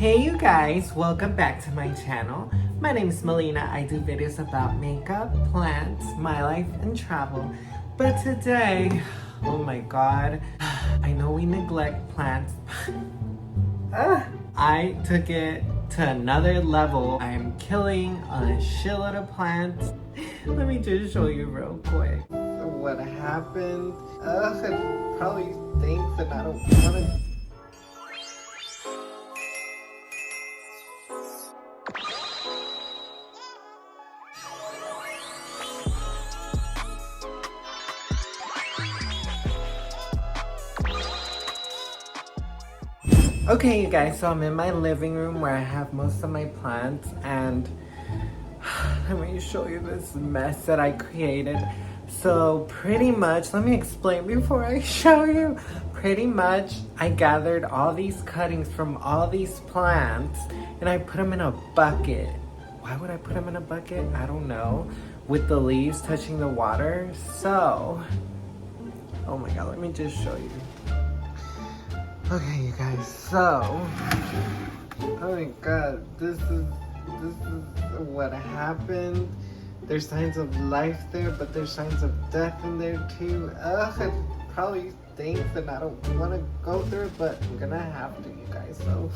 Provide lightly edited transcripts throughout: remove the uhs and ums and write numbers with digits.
Hey you guys, welcome back to my channel. My name is Melina. I do videos about makeup, plants, my life, and travel. But today, oh my god, I know we neglect plants. I took it to another level. I am killing a shitload of plants. Let me just show you real quick. What happened? It probably stinks and I don't want to. Okay, you guys, so I'm in my living room where I have most of my plants, and let me show you this mess that I created. So pretty much, let me explain before I show you. Pretty much, I gathered all these cuttings from all these plants, and I put them in a bucket. Why would I put them in a bucket? I don't know. With the leaves touching the water. So, oh my god, let me just show you. Okay, you guys, so, oh my god, this is what happened. There's signs of life there, but there's signs of death in there too. It probably stinks and I don't want to go through it, but I'm gonna have to, you guys, so.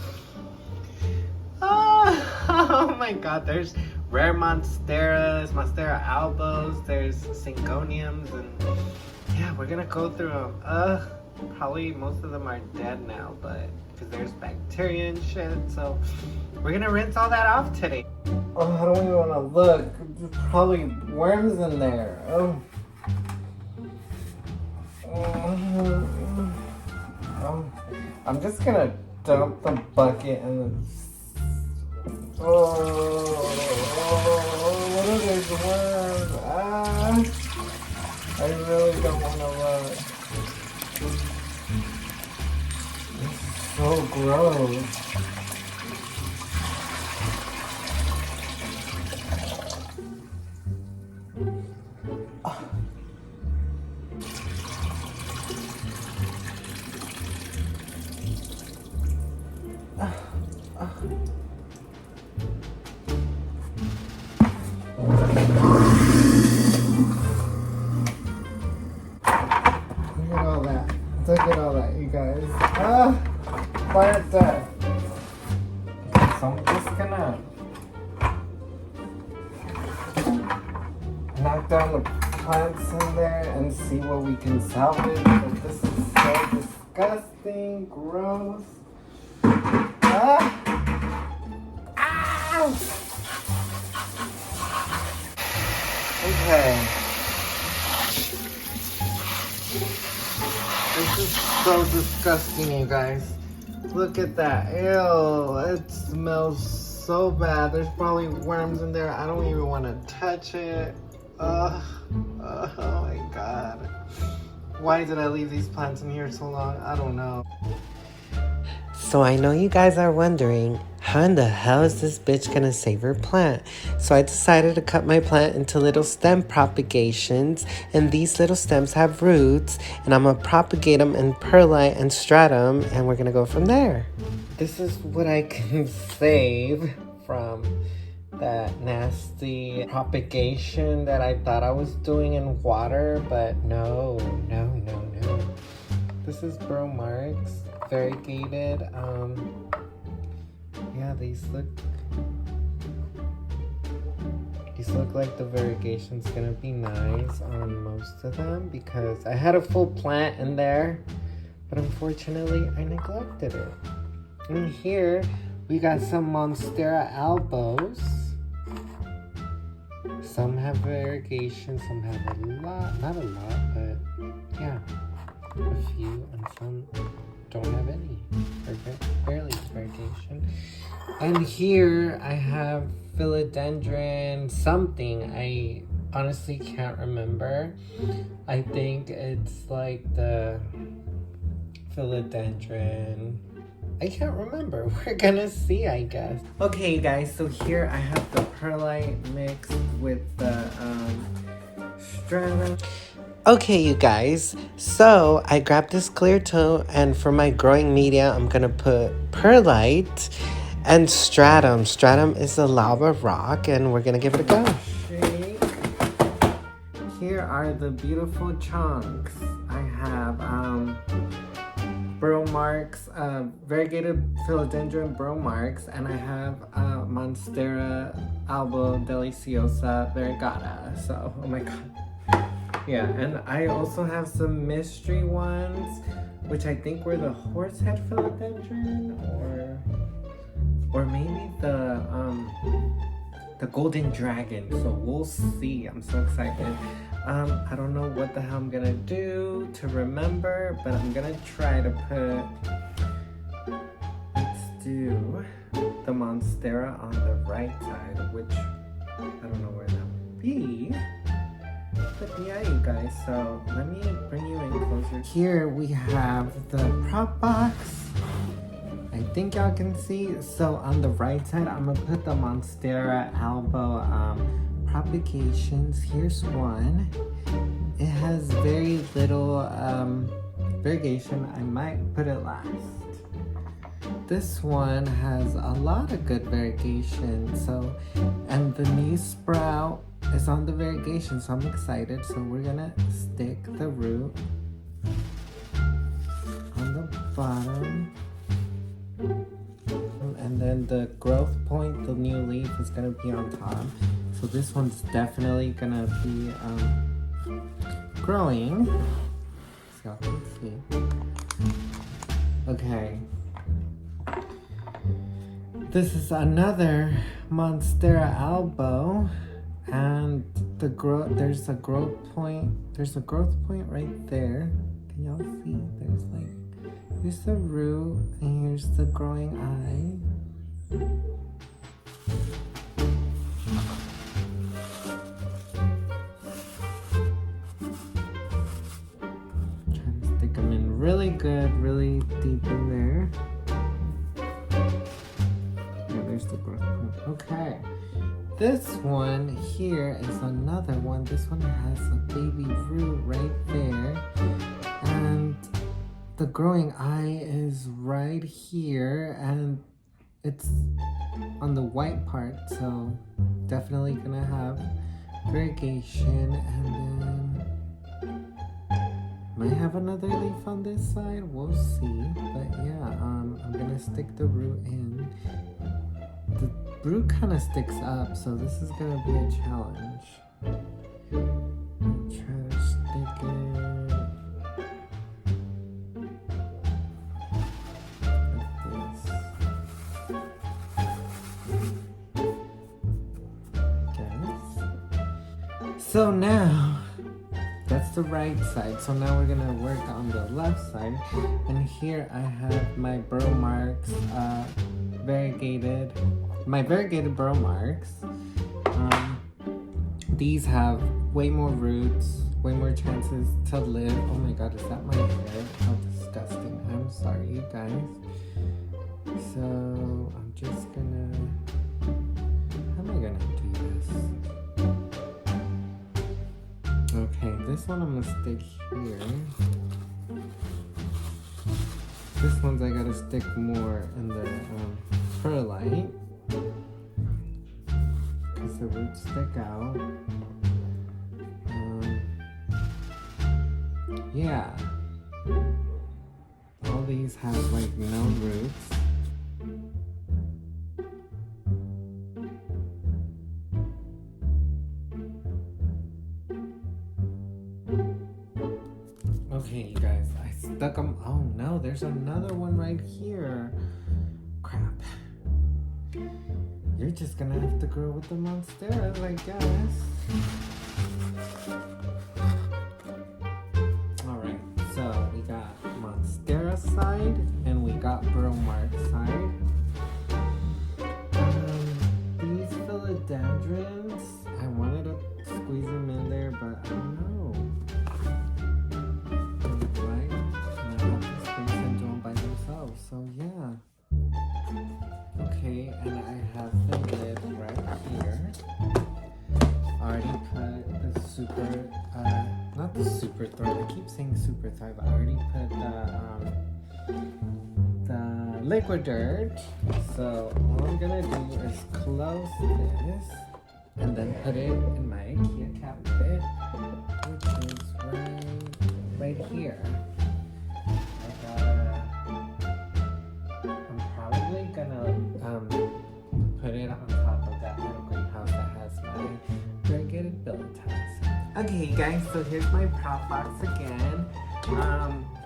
Oh my god, there's rare monsteras, monstera albos, there's syngoniums, and yeah, we're gonna go through them. Probably most of them are dead now, but because there's bacteria and shit, so we're gonna rinse all that off today. Oh, I don't even want to look. There's probably worms in there. I'm just gonna dump the bucket and what are these worms? I really don't want to look. It's so gross. Look at all that, you guys. Plant death. So I'm just gonna knock down the plants in there and see what we can salvage. But this is so disgusting, gross. Ow! Okay. This is so disgusting, you guys. Look at that. Ew, it smells so bad. There's probably worms in there. I don't even want to touch it. Oh my god. Why did I leave these plants in here so long? I don't know. So I know you guys are wondering, how in the hell is this bitch gonna save her plant? So I decided to cut my plant into little stem propagations, and these little stems have roots, and I'm gonna propagate them in perlite and stratum, and we're gonna go from there. This is what I can save from that nasty propagation that I thought I was doing in water, but no. This is bromarks, variegated. Yeah, these look like the variegation's gonna be nice on most of them because I had a full plant in there, but unfortunately I neglected it. And here we got some monstera albos. Some have variegation, some have a lot, not a lot, but yeah, a few, and some don't have any, or barely variegation. And here I have philodendron something. I honestly can't remember. I think it's like the philodendron. I can't remember. We're gonna see, I guess. Okay, you guys, so here I have the perlite mixed with the stratum. Okay, you guys, so I grabbed this clear tone, and for my growing media, I'm gonna put perlite, And stratum. Stratum is a lava rock, and we're gonna give it a go. Shake. Here are the beautiful chunks. I have burrow marks, variegated philodendron burrow marks, and I have Monstera albo deliciosa variegata. So, oh my god. Yeah, and I also have some mystery ones, which I think were the horsehead philodendron, or maybe the golden dragon. So we'll see. I'm so excited. I don't know what the hell I'm gonna do to remember, but I'm gonna try to put. Let's do the Monstera on the right side, which I don't know where that would be. But yeah, you guys, so let me bring you in closer. Here we have the prop box. I think y'all can see. So on the right side, I'm gonna put the Monstera albo propagations. Here's one. It has very little variegation. I might put it last. This one has a lot of good variegation. So, and the new sprout is on the variegation, so I'm excited. So we're gonna stick the root on the bottom, and then the growth point, the new leaf, is gonna be on top. So this one's definitely gonna be growing. So y'all can see. Okay. This is another Monstera albo. And there's a growth point. There's a growth point right there. Can y'all see? Here's the root, and here's the growing eye. Trying to stick them in really good, really deep in there. Yeah, there's the growth point. Okay. This one here is another one. This one has a baby root right there. And the growing eye is right here. And it's on the white part. So definitely gonna have variegation. And then might have another leaf on this side. We'll see. But yeah, I'm gonna stick the root in. The root kind of sticks up, so this is gonna be a challenge. Try to stick it like this. So now, that's the right side. So now we're gonna work on the left side. And here I have my burrow marks, my variegated burrow marks. These have way more roots, way more chances to live. Oh my god, is that my hair? How disgusting. I'm sorry, you guys. So I'm just gonna, how am I gonna do this? Okay, this one I'm gonna stick here. This one's I gotta stick more in the perlite, because the roots stick out. Yeah. All these have like no roots. Okay, you guys, I stuck them. Oh no, there's another one right here. Crap. You're just gonna have to grow with the Monsteras, I guess. Alright, so we got Monstera side and we got burrow mark side. These philodendrons, I wanted to squeeze them in there, but I don't know. Right? And I have to space and do them by themselves, so yeah. Okay, and I have the lid right here. Already put the super, not the super thorn, I keep saying super thorn, but I already put the liquid dirt. So all I'm gonna do is close this and then put it in my IKEA cabinet, which is right here. I'm probably gonna put it on top of that little greenhouse that has my variegated billet tiles. Okay guys, so here's my prop box again.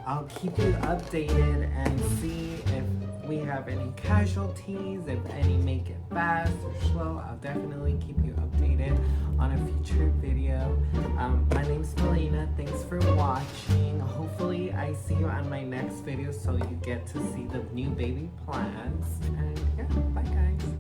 I'll keep you updated and see if we have any casualties, if any make it fast or slow. I'll definitely keep you updated on a future video. My name's Melina. Thanks for watching. Hopefully I see you on my next video so you get to see the new baby plants. And yeah, bye guys.